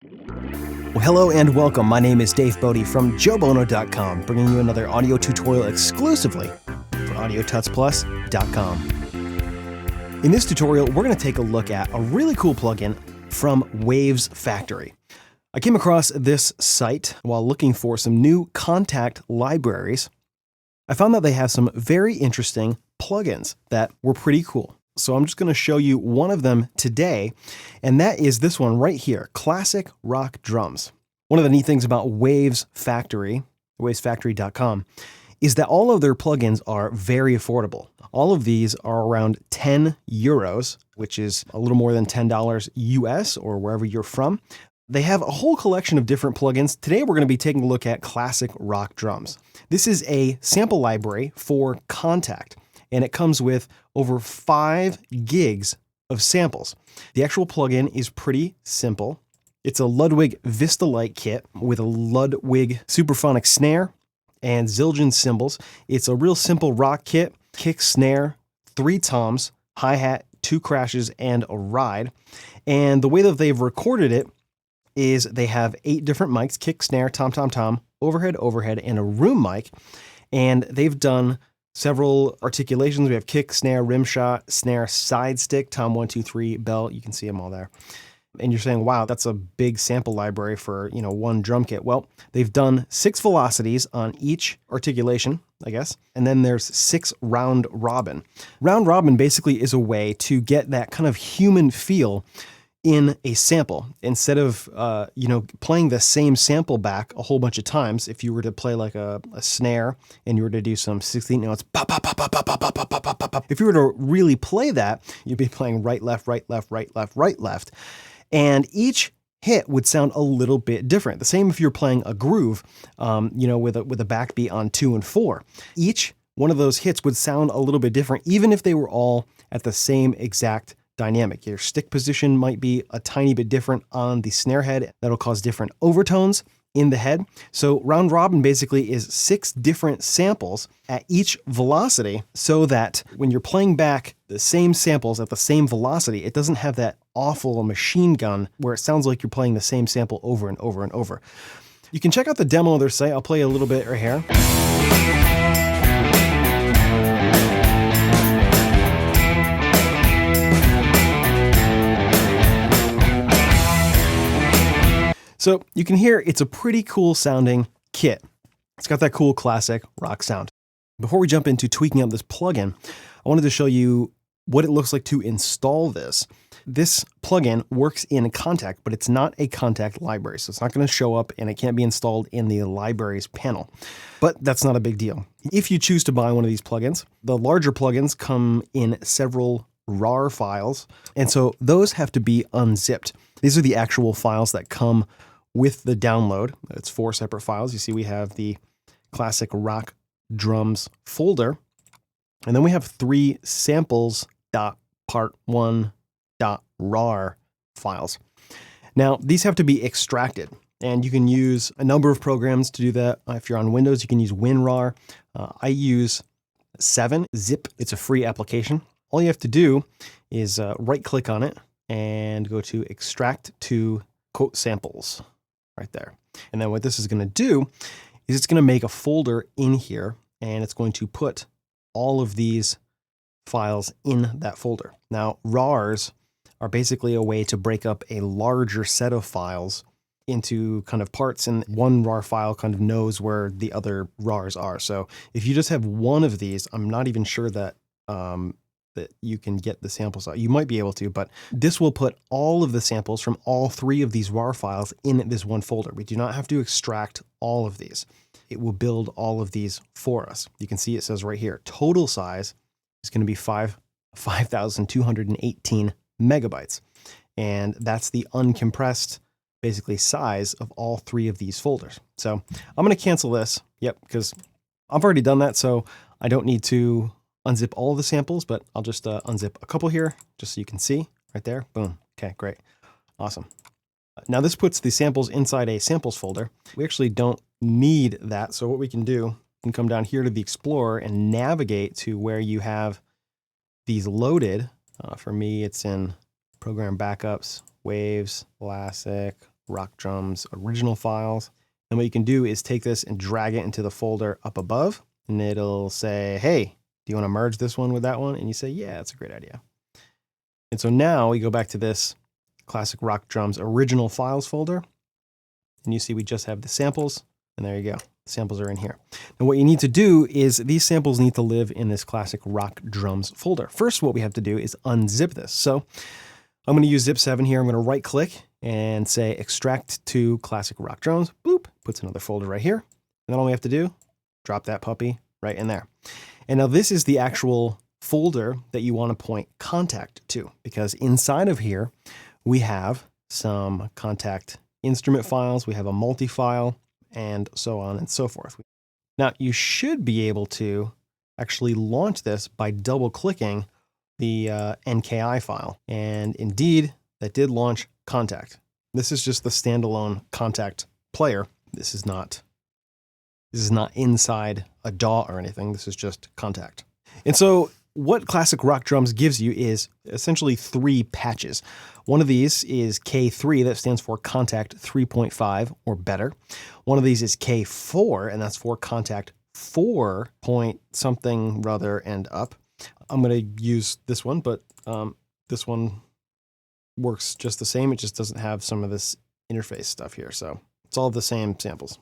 Well, hello and welcome. My name is Dave Bodie from JoBono.com, bringing you another audio tutorial exclusively for Audiotutsplus.com. In this tutorial, we're going to take a look at a really cool plugin from WavesFactory. I came across this site while looking for some new contact libraries. I found that they have some very interesting plugins that were pretty cool. So I'm just going to show you one of them today, and that is this one right here, Classic Rock Drums. One of the neat things about WavesFactory, WavesFactory.com, is that all of their plugins are very affordable. All of these are around 10 euros, which is a little more than $10 US or wherever you're from. They have a whole collection of different plugins. Today we're going to be taking a look at Classic Rock Drums. This is a sample library for Contact, and it comes with over 5 gigs of samples. The actual plugin is pretty simple. It's a Ludwig Vista-like kit with a Ludwig Superphonic snare and Zildjian cymbals. It's a real simple rock kit, kick, snare, 3 toms, hi-hat, 2 crashes, and a ride. And the way that they've recorded it is they have 8 different mics, kick, snare, tom, overhead, and a room mic. And they've done several articulations. We have kick, snare, rim shot, snare, side stick, tom 1, 2, 3, bell. You can see them all there. And you're saying, wow, that's a big sample library for, one drum kit. Well, they've done 6 velocities on each articulation, I guess. And then there's 6 round robin. Round robin basically is a way to get that kind of human feel in a sample. Instead of, playing the same sample back a whole bunch of times, if you were to play like a snare and you were to do some 16 notes, pop, pop, pop, pop, pop, pop, pop, pop, pop, pop, pop. If you were to really play that, you'd be playing right, left, right, left, right, left, right, left. And each hit would sound a little bit different. The same if you're playing a groove, with a backbeat on 2 and 4. Each one of those hits would sound a little bit different, even if they were all at the same exact dynamic. Your stick position might be a tiny bit different on the snare head. That'll cause different overtones in the head. So round robin basically is 6 different samples at each velocity, so that when you're playing back the same samples at the same velocity, it doesn't have that awful machine gun where it sounds like you're playing the same sample over and over and over. You can check out the demo of their site. I'll play a little bit right here. So you can hear it's a pretty cool sounding kit. It's got that cool classic rock sound. Before we jump into tweaking out this plugin, I wanted to show you what it looks like to install this. This plugin works in Contact, but it's not a Contact library, so it's not going to show up and it can't be installed in the libraries panel. But that's not a big deal. If you choose to buy one of these plugins, the larger plugins come in several RAR files, and so those have to be unzipped. These are the actual files that come with the download. It's 4 separate files. You see we have the Classic Rock Drums folder, and then we have 3 samples.part1.rar files. Now, these have to be extracted, and you can use a number of programs to do that. If you're on Windows, you can use WinRAR. I use 7-Zip. It's a free application. All you have to do is right-click on it and go to Extract to Quote Samples right there. And then what this is going to do is it's going to make a folder in here, and it's going to put all of these files in that folder. Now, RARs are basically a way to break up a larger set of files into kind of parts, and one RAR file kind of knows where the other RARs are. So if you just have one of these, I'm not even sure that that you can get the samples out. You might be able to, but this will put all of the samples from all 3 of these RAR files in this one folder. We do not have to extract all of these. It will build all of these for us. You can see it says right here, total size is going to be 5,218 megabytes. And that's the uncompressed, basically, size of all 3 of these folders. So I'm going to cancel this. Yep, because I've already done that, so I don't need to unzip all the samples, but I'll just unzip a couple here, just so you can see right there. Boom. Okay, great. Awesome. Now this puts the samples inside a samples folder. We actually don't need that. So what we can do, we can come down here to the Explorer and navigate to where you have these loaded. For me, it's in Program Backups, Waves, Classic, rock drums original files. And what you can do is take this and drag it into the folder up above, and it'll say, hey, do you want to merge this one with that one? And you say, yeah, that's a great idea. And so now we go back to this classic rock drums original files folder, and you see we just have the samples, and there you go. The samples are in here. And what you need to do is these samples need to live in this classic rock drums folder. First, what we have to do is unzip this. So I'm going to use zip 7 here. I'm going to right click and say extract to classic rock drums. Boop, puts another folder right here. And then all we have to do, drop that puppy right in there. And now this is the actual folder that you want to point contact to, because inside of here, we have some contact instrument files. We have a multi-file and so on and so forth. Now you should be able to actually launch this by double clicking the NKI file. And indeed, that did launch Contact. This is just the standalone Contact player. This is not inside a DAW or anything. This is just Contact. And so what Classic Rock Drums gives you is essentially 3 patches. One of these is K3, that stands for Contact 3.5 or better. One of these is K4, and that's for Contact 4 point something rather and up. I'm going to use this one, but this one works just the same. It just doesn't have some of this interface stuff here. So it's all the same samples.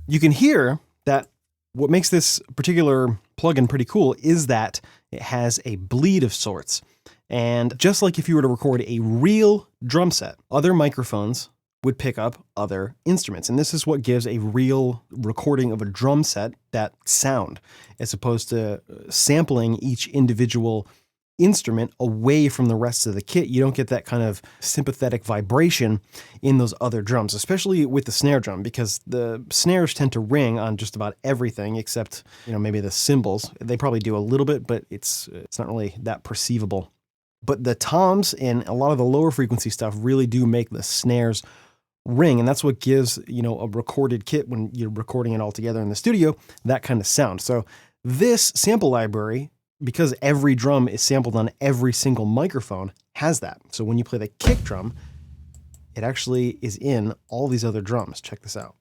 You can hear that what makes this particular plugin pretty cool is that it has a bleed of sorts. And just like if you were to record a real drum set, other microphones would pick up other instruments. And this is what gives a real recording of a drum set that sound, as opposed to sampling each individual instrument away from the rest of the kit. You don't get that kind of sympathetic vibration in those other drums, especially with the snare drum, because the snares tend to ring on just about everything except, maybe the cymbals. They probably do a little bit, but it's not really that perceivable. But the toms and a lot of the lower frequency stuff really do make the snares ring, and that's what gives, a recorded kit, when you're recording it all together in the studio, that kind of sound. So this sample library, because every drum is sampled on every single microphone, has that. So when you play the kick drum, it actually is in all these other drums. Check this out.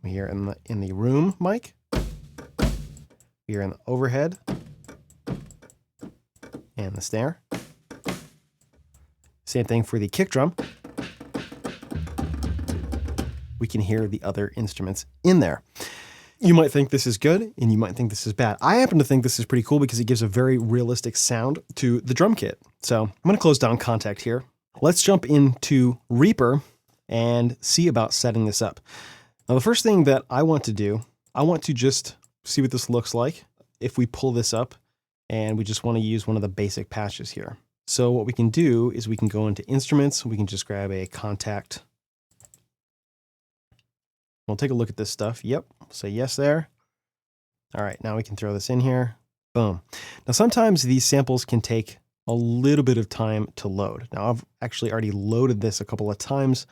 We hear in the room mic. We hear in the overhead and the snare. Same thing for the kick drum. We can hear the other instruments in there. You might think this is good, and you might think this is bad. I happen to think this is pretty cool because it gives a very realistic sound to the drum kit. So I'm going to close down Contact here. Let's jump into Reaper and see about setting this up. Now, the first thing that I want to do, I want to just see what this looks like if we pull this up, and we just want to use one of the basic patches here. So what we can do is we can go into Instruments. We can just grab a Contact. We'll take a look at this stuff. Yep. Say yes there. All right. Now we can throw this in here. Boom. Now, sometimes these samples can take a little bit of time to load. Now, I've actually already loaded this a couple of times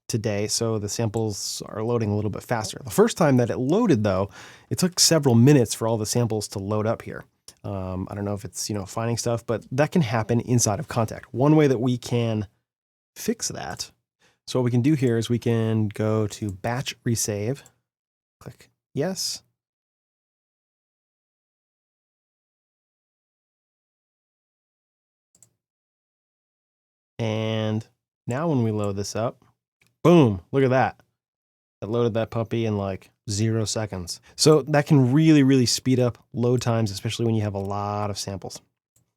today, so the samples are loading a little bit faster. The first time that it loaded, though, it took several minutes for all the samples to load up here. I don't know if it's, finding stuff, but that can happen inside of Contact. One way that we can fix that, so what we can do here is we can go to Batch Resave, click yes. And now when we load this up, boom, look at that. It loaded that puppy in like 0 seconds. So that can really, really speed up load times, especially when you have a lot of samples.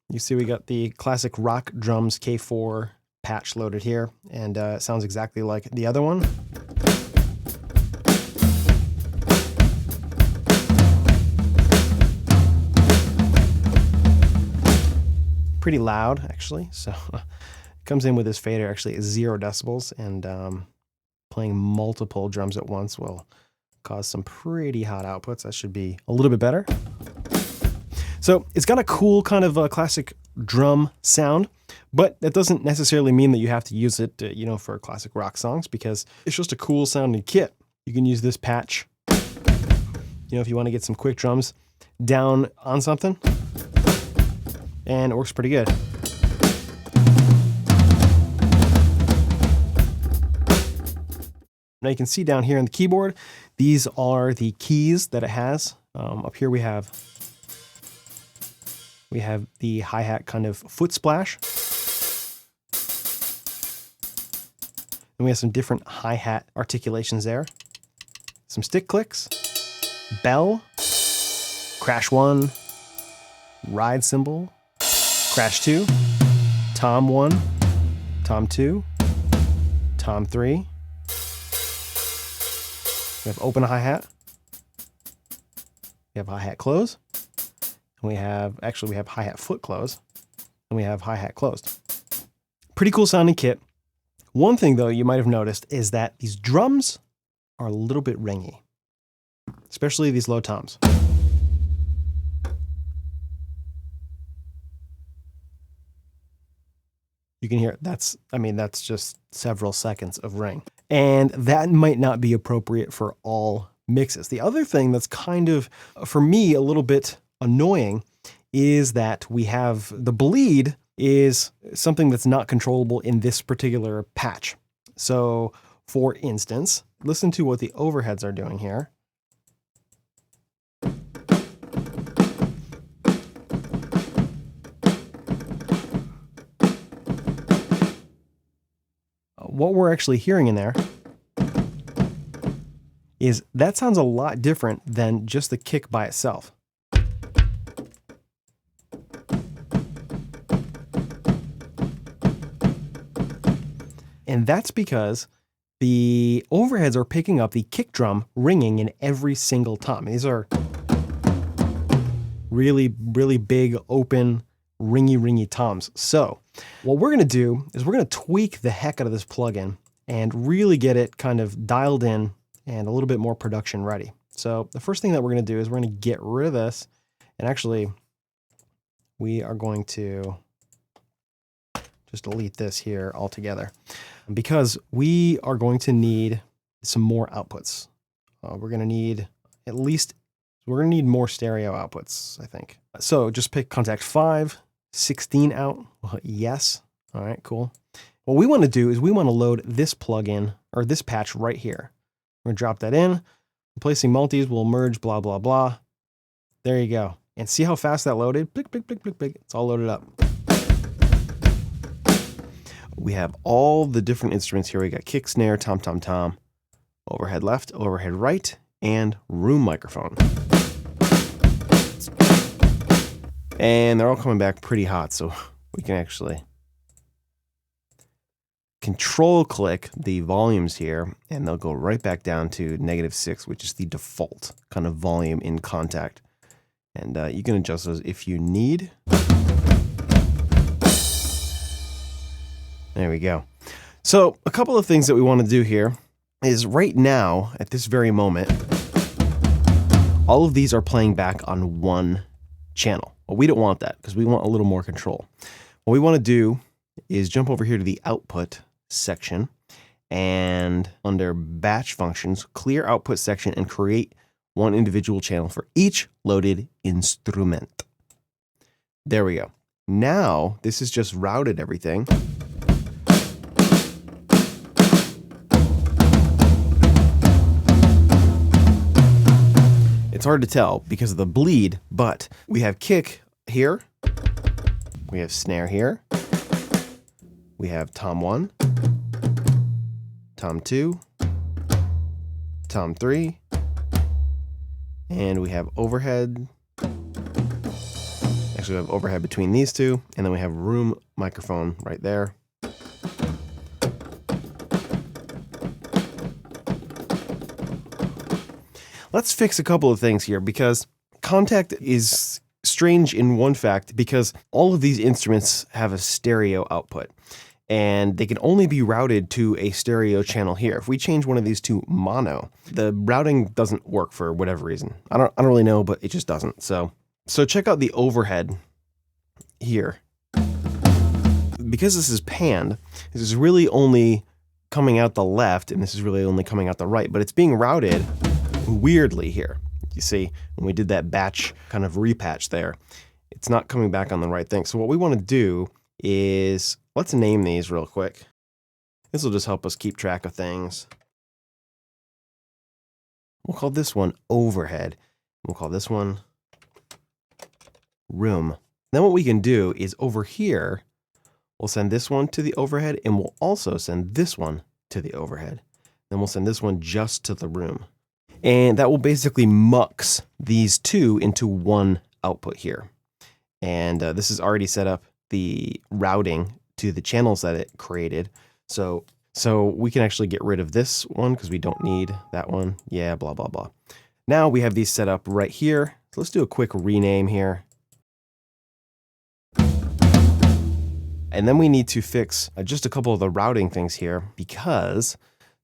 You see we got the classic Rock Drums K4 patch loaded here, and it sounds exactly like the other one. Pretty loud, actually. So it comes in with this fader actually at 0 decibels, and Playing multiple drums at once will cause some pretty hot outputs. That should be a little bit better. So it's got a cool kind of classic drum sound, but that doesn't necessarily mean that you have to use it, for classic rock songs, because it's just a cool sounding kit. You can use this patch, if you want to get some quick drums down on something, and it works pretty good. Now you can see down here on the keyboard, these are the keys that it has. Up here we have the hi-hat kind of foot splash. And we have some different hi-hat articulations there. Some stick clicks, bell, crash 1, ride cymbal, crash 2, tom 1, tom 2, tom 3. We have open hi-hat. We have hi-hat close. And we have hi-hat foot close. And we have hi-hat closed. Pretty cool sounding kit. One thing though you might have noticed is that these drums are a little bit ringy, especially these low toms. You can hear it. That's just several seconds of ring. And that might not be appropriate for all mixes. The other thing that's kind of, for me, a little bit annoying is that we have the bleed is something that's not controllable in this particular patch. So for instance, listen to what the overheads are doing here. What we're actually hearing in there is that sounds a lot different than just the kick by itself. And that's because the overheads are picking up the kick drum ringing in every single tom. These are really, really big, open, ringy toms. So what we're going to do is we're going to tweak the heck out of this plugin and really get it kind of dialed in and a little bit more production ready. So the first thing that we're going to do is we're going to get rid of this. And actually, we are going to just delete this here altogether, because we are going to need some more outputs. We're going to need more stereo outputs, I think. So just pick contact 5, 16 out. We'll hit yes. All right, cool. What we want to do is we want to load this plugin or this patch right here. We're going to drop that in. Replacing multis will merge, blah, blah, blah. There you go. And see how fast that loaded? Blick, blick, blick, blick, blick. It's all loaded up. We have all the different instruments here. We got kick, snare, tom, tom, tom, overhead left, overhead right, and room microphone. And they're all coming back pretty hot, so we can actually control click the volumes here, and they'll go right back down to -6, which is the default kind of volume in Kontakt. And you can adjust those if you need. There we go. So a couple of things that we want to do here is right now, at this very moment, all of these are playing back on one channel. Well, we don't want that because we want a little more control. What we want to do is jump over here to the output section and under batch functions, clear output section and create one individual channel for each loaded instrument. There we go. Now this has just routed everything. It's hard to tell because of the bleed, but we have kick here, we have snare here, we have tom 1, tom 2, tom 3, and we have overhead. Actually, we have overhead between these two, and then we have room microphone right there. Let's fix a couple of things here, because Kontakt is strange in one fact, because all of these instruments have a stereo output. and they can only be routed to a stereo channel here. If we change one of these to mono, the routing doesn't work for whatever reason. I don't really know, but it just doesn't. So check out the overhead here. Because this is panned, this is really only coming out the left, and this is really only coming out the right, but it's being routed weirdly here. You see, when we did that batch kind of repatch there, it's not coming back on the right thing. So what we want to do is, let's name these real quick. This will just help us keep track of things. We'll call this one overhead. We'll call this one room. Then what we can do is over here, we'll send this one to the overhead, and we'll also send this one to the overhead. Then we'll send this one just to the room. And that will basically mux these two into one output here. And this is already set up the routing to the channels that it created. So we can actually get rid of this one because we don't need that one. Yeah, blah, blah, blah. Now we have these set up right here. So let's do a quick rename here. And then we need to fix just a couple of the routing things here because,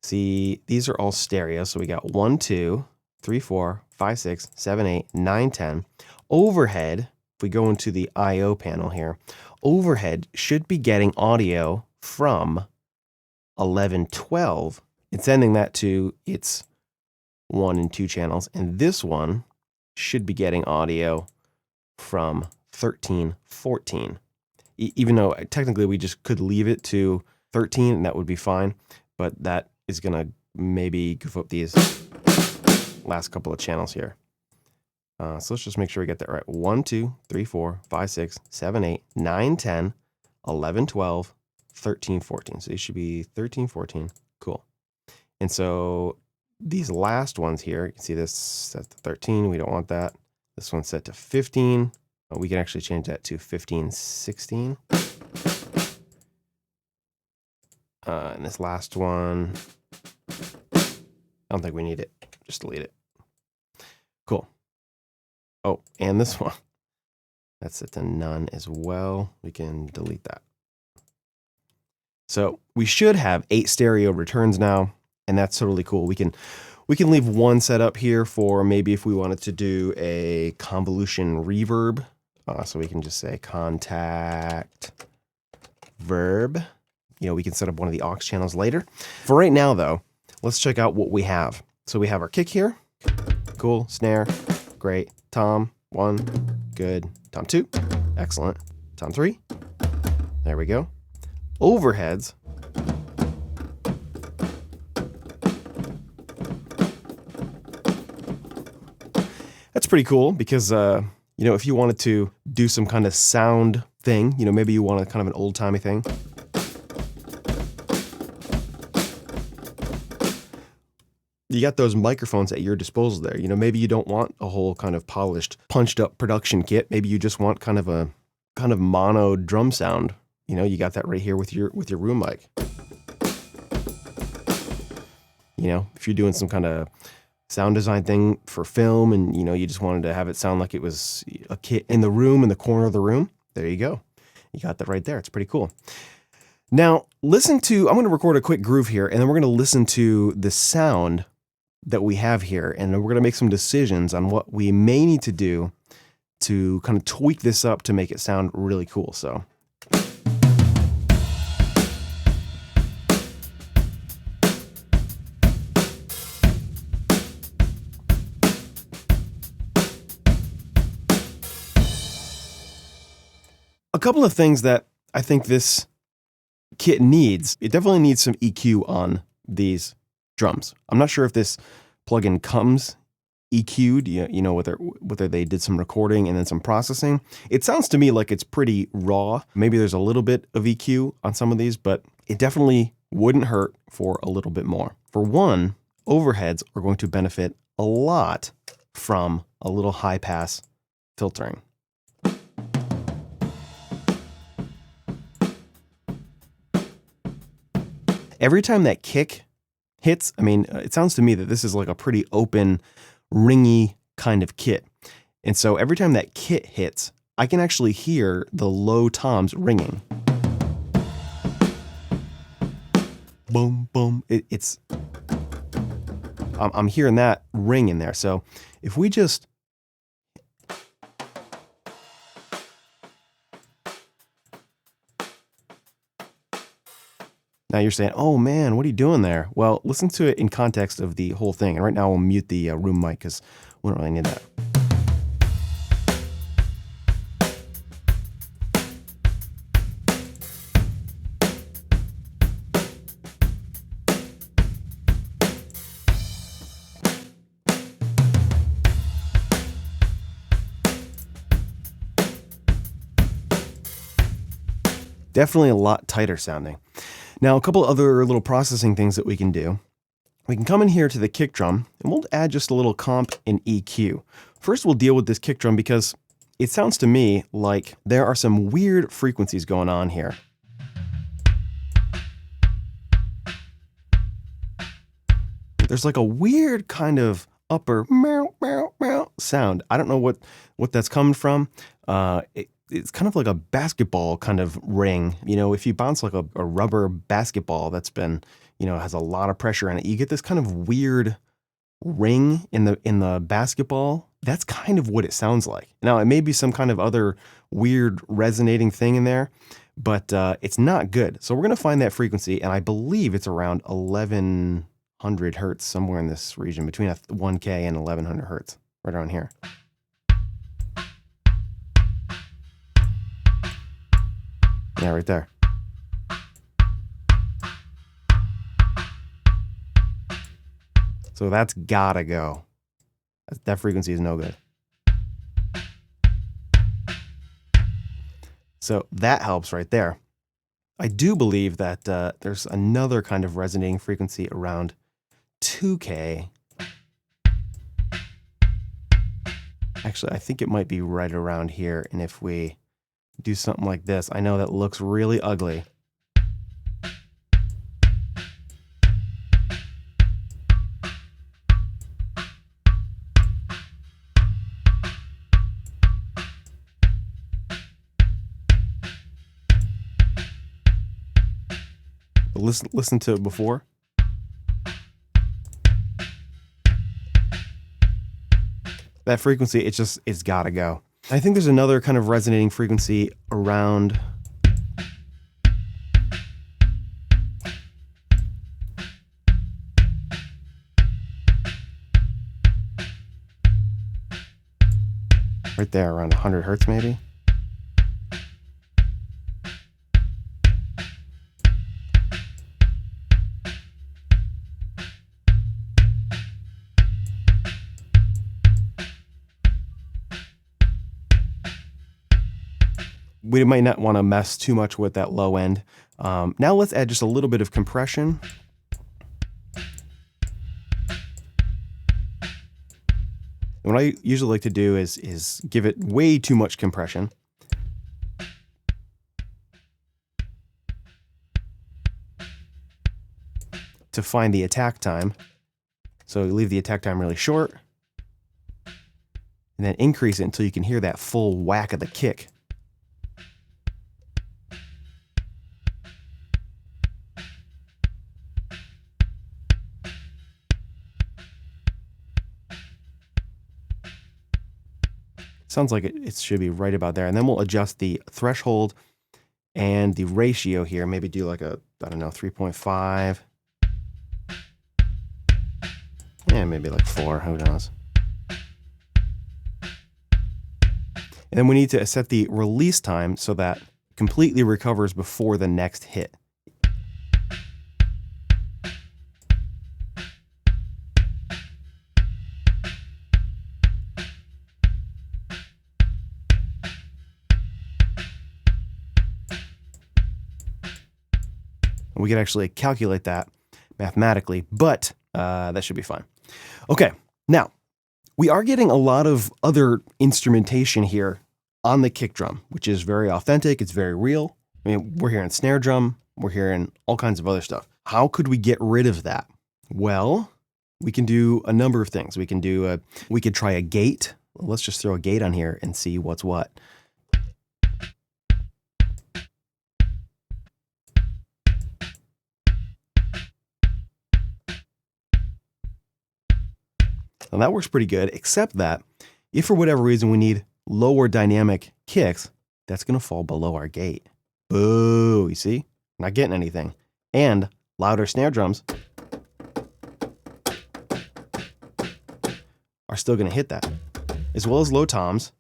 see, these are all stereo. So we got 1, 2, 3, 4, 5, 6, 7, 8, 9, 10. Overhead, if we go into the I/O panel here, overhead should be getting audio from 11, 12. It's sending that to its 1 and 2 channels. And this one should be getting audio from 13, 14. Even though technically we just could leave it to 13 and that would be fine, but that is going to maybe goof up these last couple of channels here. So let's just make sure we get that right. 1, 2, 3, 4, 5, 6, 7, 8, 9, 10, 11, 12, 13, 14. So these should be 13, 14. Cool. And so these last ones here, you can see this set to 13. We don't want that. This one's set to 15. We can actually change that to 15, 16. And this last one, I don't think we need it. Just delete it. Cool. Oh, and this one, that's set to none as well. We can delete that. So we should have 8 stereo returns now, and that's totally cool. We can leave one set up here for maybe if we wanted to do a convolution reverb. So we can just say contact verb. You know, we can set up one of the aux channels later. For right now, though, let's check out what we have. So we have our kick here. Cool. Snare. Great. Tom 1. Good. Tom 2. Excellent. Tom 3. There we go. Overheads. That's pretty cool because, you know, if you wanted to do some kind of sound thing, you know, maybe you want a kind of an old-timey thing. You got those microphones at your disposal there. You know, maybe you don't want a whole kind of polished, punched up production kit. Maybe you just want kind of a mono drum sound. You know, you got that right here with your room mic. You know, if you're doing some kind of sound design thing for film and, you know, you just wanted to have it sound like it was a kit in the room, in the corner of the room, there you go. You got that right there. It's pretty cool. Now, I'm going to record a quick groove here, and then we're going to listen to the sound that we have here, and we're going to make some decisions on what we may need to do to kind of tweak this up to make it sound really cool. So. A couple of things that I think this kit needs. It definitely needs some EQ on these drums. I'm not sure if this plugin comes EQ'd, you know, whether they did some recording and then some processing. It sounds to me like it's pretty raw. Maybe there's a little bit of EQ on some of these, but it definitely wouldn't hurt for a little bit more. For one, overheads are going to benefit a lot from a little high pass filtering. Every time that kick hits, I mean, it sounds to me that this is like a pretty open, ringy kind of kit. And so every time that kit hits, I can actually hear the low toms ringing. boom, boom. I'm hearing that ring in there. So if we just, now you're saying, oh man, what are you doing there? Well, listen to it in context of the whole thing. And right now we'll mute the room mic because we don't really need that. Definitely a lot tighter sounding. Now, a couple other little processing things that we can do. We can come in here to the kick drum and we'll add just a little comp and EQ. First, we'll deal with this kick drum because it sounds to me like there are some weird frequencies going on here. There's like a weird kind of upper meow, meow, meow sound. I don't know what that's coming from. It's kind of like a basketball kind of ring. You know, if you bounce like a rubber basketball that's been, you know, has a lot of pressure in it, you get this kind of weird ring in the basketball. That's kind of what it sounds like. Now, it may be some kind of other weird resonating thing in there, but it's not good. So we're going to find that frequency, and I believe it's around 1100 hertz, somewhere in this region, between 1K and 1100 hertz, right around here. Yeah, right there. So that's gotta go. That frequency is no good. So that helps right there. I do believe that there's another kind of resonating frequency around 2K. Actually, I think it might be right around here. And if we do something like this, I know that looks really ugly. Listen to it before. That frequency, it's gotta go. I think there's another kind of resonating frequency around right there, around 100 hertz maybe. We might not want to mess too much with that low end. Now let's add just a little bit of compression. And what I usually like to do is give it way too much compression. To find the attack time. So you leave the attack time really short. And then increase it until you can hear that full whack of the kick. Sounds like it should be right about there. And then we'll adjust the threshold and the ratio here. Maybe do like a, I don't know, 3.5. Yeah, maybe like 4, who knows. And then we need to set the release time so that it completely recovers before the next hit. We could actually calculate that mathematically, but that should be fine. Okay, now we are getting a lot of other instrumentation here on the kick drum, which is very authentic. It's very real. I mean, we're hearing snare drum. We're hearing all kinds of other stuff. How could we get rid of that? Well, we can do a number of things. We could try a gate. Let's just throw a gate on here and see what's what. Now that works pretty good, except that if for whatever reason we need lower dynamic kicks, that's going to fall below our gate. Boo, you see? Not getting anything. And louder snare drums are still going to hit that, as well as low toms.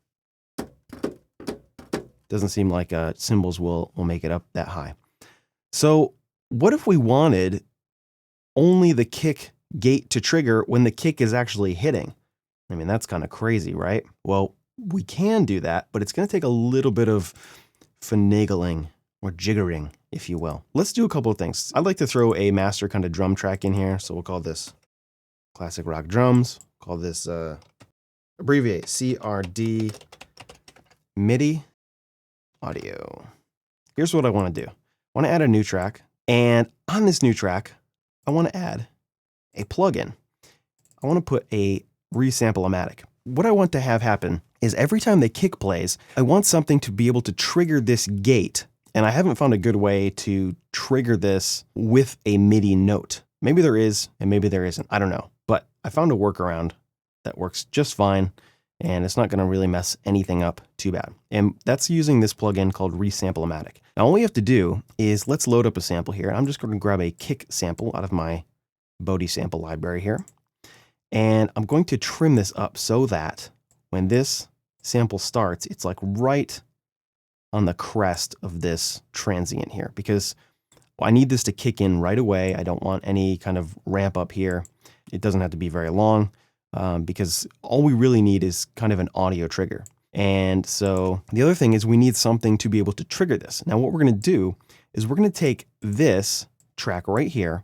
Doesn't seem like cymbals will make it up that high. So what if we wanted only the kick gate to trigger when the kick is actually hitting? I mean, that's kind of crazy, right? Well, we can do that, but it's going to take a little bit of finagling or jiggering, if you will. Let's do a couple of things. I'd like to throw a master kind of drum track in here. So we'll call this Classic Rock Drums. Call this, abbreviate, CRD MIDI audio. Here's what I want to do. I want to add a new track. And on this new track, I want to add a plugin. I want to put a resample-o-matic. What I want to have happen is every time the kick plays, I want something to be able to trigger this gate. And I haven't found a good way to trigger this with a MIDI note. Maybe there is, and maybe there isn't. I don't know. But I found a workaround that works just fine, and it's not going to really mess anything up too bad. And that's using this plugin called Resample-O-Matic. Now, all we have to do is let's load up a sample here. I'm just going to grab a kick sample out of my Bodhi sample library here. And I'm going to trim this up so that when this sample starts, it's like right on the crest of this transient here, because I need this to kick in right away. I don't want any kind of ramp up here. It doesn't have to be very long because all we really need is kind of an audio trigger. And so the other thing is we need something to be able to trigger this. Now what we're going to do is we're going to take this track right here,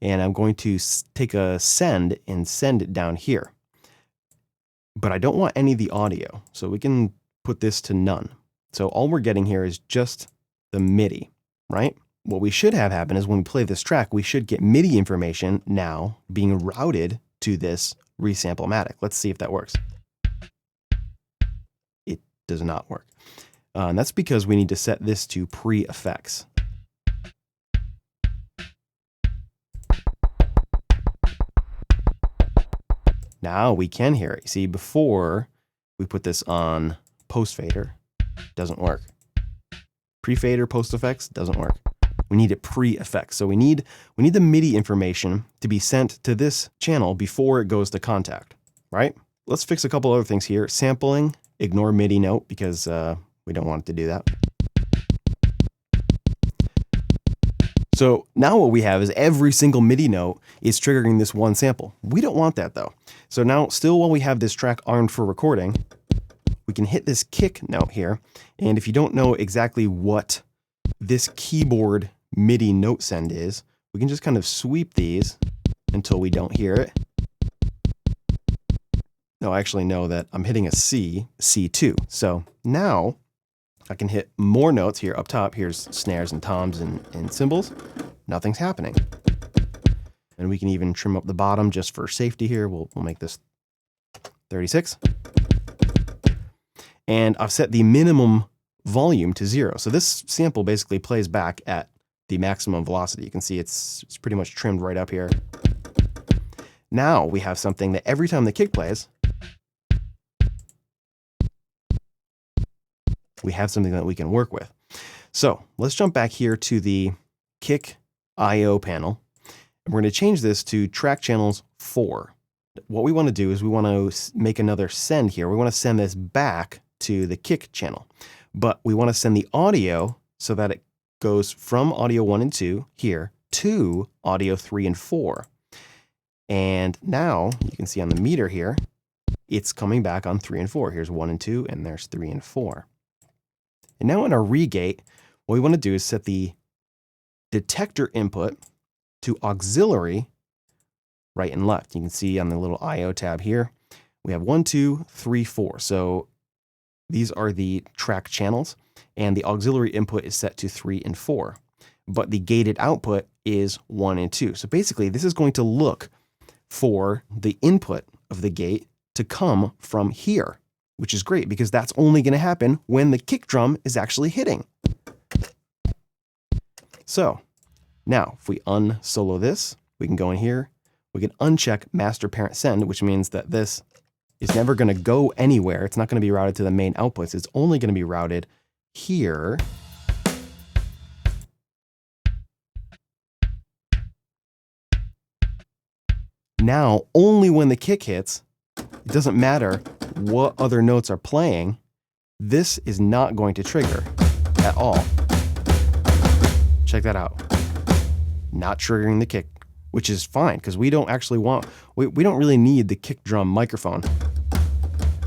and I'm going to take a send and send it down here. But I don't want any of the audio, so we can put this to none. So all we're getting here is just the MIDI, right? What we should have happen is when we play this track, we should get MIDI information now being routed to this Resample-O-Matic. Let's see if that works. It does not work. And that's because we need to set this to pre-effects. Now we can hear it. You see, before we put this on post-fader, doesn't work. Pre-fader, post-effects, doesn't work. We need it pre-effects. So we need the MIDI information to be sent to this channel before it goes to contact, right? Let's fix a couple other things here. Sampling, ignore MIDI note because we don't want it to do that. So now what we have is every single MIDI note is triggering this one sample. We don't want that though. So now still while we have this track armed for recording, we can hit this kick note here. And if you don't know exactly what this keyboard MIDI note send is, we can just kind of sweep these until we don't hear it. No, I actually know that I'm hitting a C, C2. So now I can hit more notes here up top. Here's snares and toms and cymbals. Nothing's happening. And we can even trim up the bottom just for safety here. We'll make this 36. And I've set the minimum volume to 0. So this sample basically plays back at the maximum velocity. You can see it's pretty much trimmed right up here. Now we have something that every time the kick plays, we have something that we can work with. So let's jump back here to the kick IO panel. And we're going to change this to track channels 4. What we want to do is we want to make another send here. We want to send this back to the kick channel, but we want to send the audio so that it goes from audio 1 and 2 here to audio 3 and 4. And now you can see on the meter here, it's coming back on 3 and 4. Here's 1 and 2, and there's 3 and 4. And now in our regate, what we want to do is set the detector input to auxiliary right and left. You can see on the little IO tab here, we have 1, 2, 3, 4. So these are the track channels, and the auxiliary input is set to 3 and 4. But the gated output is 1 and 2. So basically, this is going to look for the input of the gate to come from here, which is great because that's only going to happen when the kick drum is actually hitting. So now if we unsolo this, we can go in here, we We can uncheck master parent send, which means that this is never going to go anywhere. It's not going to be routed to the main outputs. It's only going to be routed here. Now, only when the kick hits, it doesn't matter what other notes are playing, this is not going to trigger at all. Check that out. Not triggering the kick, which is fine because we don't actually want, we don't really need the kick drum microphone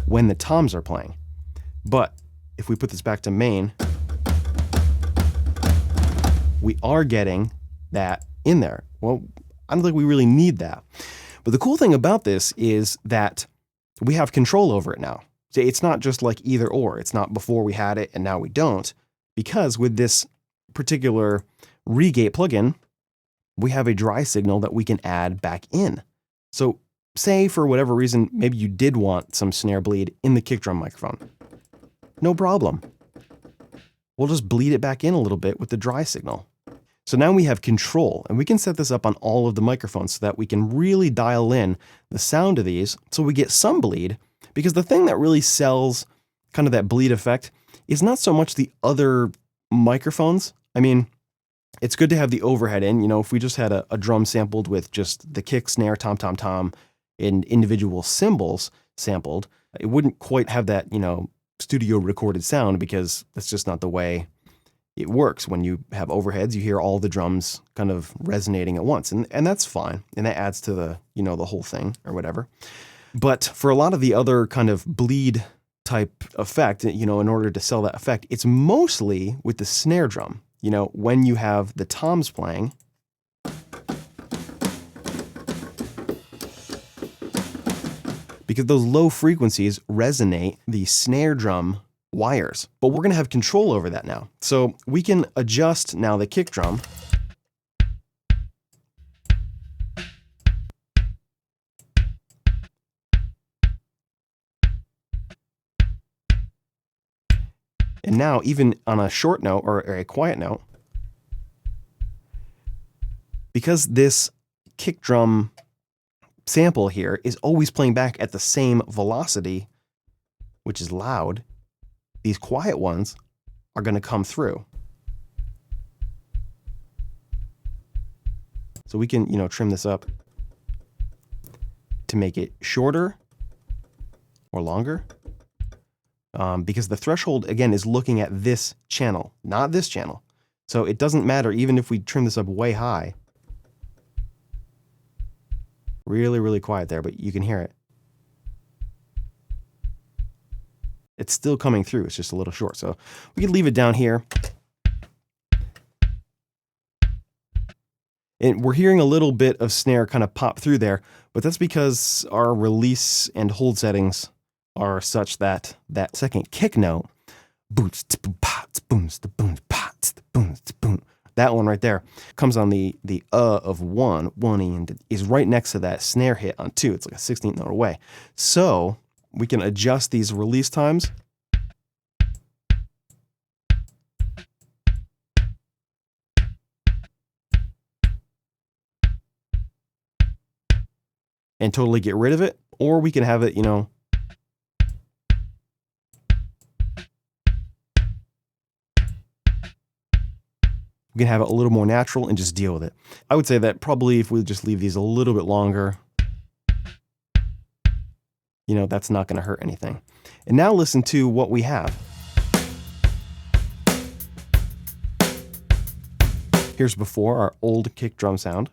when the toms are playing. But if we put this back to main, we are getting that in there. Well, I don't think we really need that. But the cool thing about this is that we have control over it now. It's not just like either or. It's not before we had it and now we don't, because with this particular regate plugin, we have a dry signal that we can add back in. So say for whatever reason, maybe you did want some snare bleed in the kick drum microphone. No problem. We'll just bleed it back in a little bit with the dry signal. So now we have control, and we can set this up on all of the microphones so that we can really dial in the sound of these so we get some bleed, because the thing that really sells kind of that bleed effect is not so much the other microphones. I mean, it's good to have the overhead in. You know, if we just had a drum sampled with just the kick, snare, tom, tom, tom, and individual cymbals sampled, it wouldn't quite have that, you know, studio recorded sound, because that's just not the way it works. When you have overheads, you hear all the drums kind of resonating at once, and that's fine. And that adds to the, you know, the whole thing or whatever. But for a lot of the other kind of bleed type effect, you know, in order to sell that effect, it's mostly with the snare drum. You know, when you have the toms playing, because those low frequencies resonate the snare drum wires. But we're going to have control over that now. So we can adjust now the kick drum and now even on a short note or a quiet note, because this kick drum sample here is always playing back at the same velocity, which is loud, these quiet ones are going to come through. So we can, you know, trim this up to make it shorter or longer, because the threshold, again, is looking at this channel, not this channel. So it doesn't matter even if we trim this up way high. Really, really quiet there, but you can hear it. It's still coming through. It's just a little short. So we can leave it down here. And we're hearing a little bit of snare kind of pop through there, but that's because our release and hold settings are such that that second kick note, that one right there, comes on the of one and is right next to that snare hit on 2. It's like a 16th note away. So we can adjust these release times. And totally get rid of it, or we can have it, you know, we can have it a little more natural and just deal with it. I would say that probably if we just leave these a little bit longer, you know, that's not going to hurt anything. And now listen to what we have. Here's before our old kick drum sound.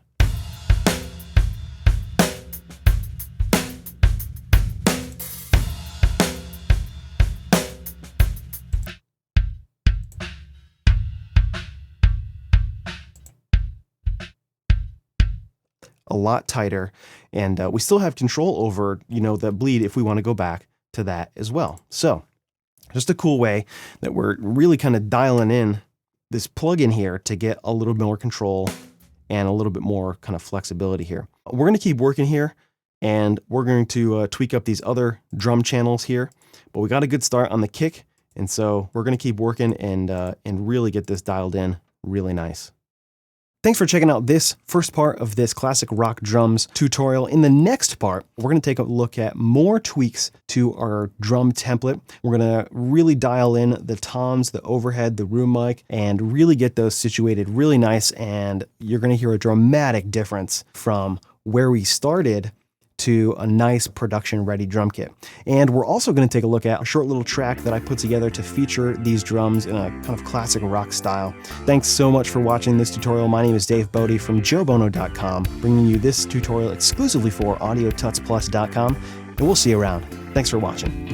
A lot tighter, and we still have control over, you know, the bleed if we want to go back to that as well. So just a cool way that we're really kind of dialing in this plugin here to get a little more control and a little bit more kind of flexibility here. We're going to keep working here, and we're going to tweak up these other drum channels here, but we got a good start on the kick, and so we're going to keep working and really get this dialed in really nice. Thanks for checking out this first part of this classic rock drums tutorial. In the next part, we're going to take a look at more tweaks to our drum template. We're going to really dial in the toms, the overhead, the room mic, and really get those situated really nice. And you're going to hear a dramatic difference from where we started to a nice production-ready drum kit. And we're also going to take a look at a short little track that I put together to feature these drums in a kind of classic rock style. Thanks so much for watching this tutorial. My name is Dave Bodie from JoeBono.com, bringing you this tutorial exclusively for Audiotutsplus.com, and we'll see you around. Thanks for watching.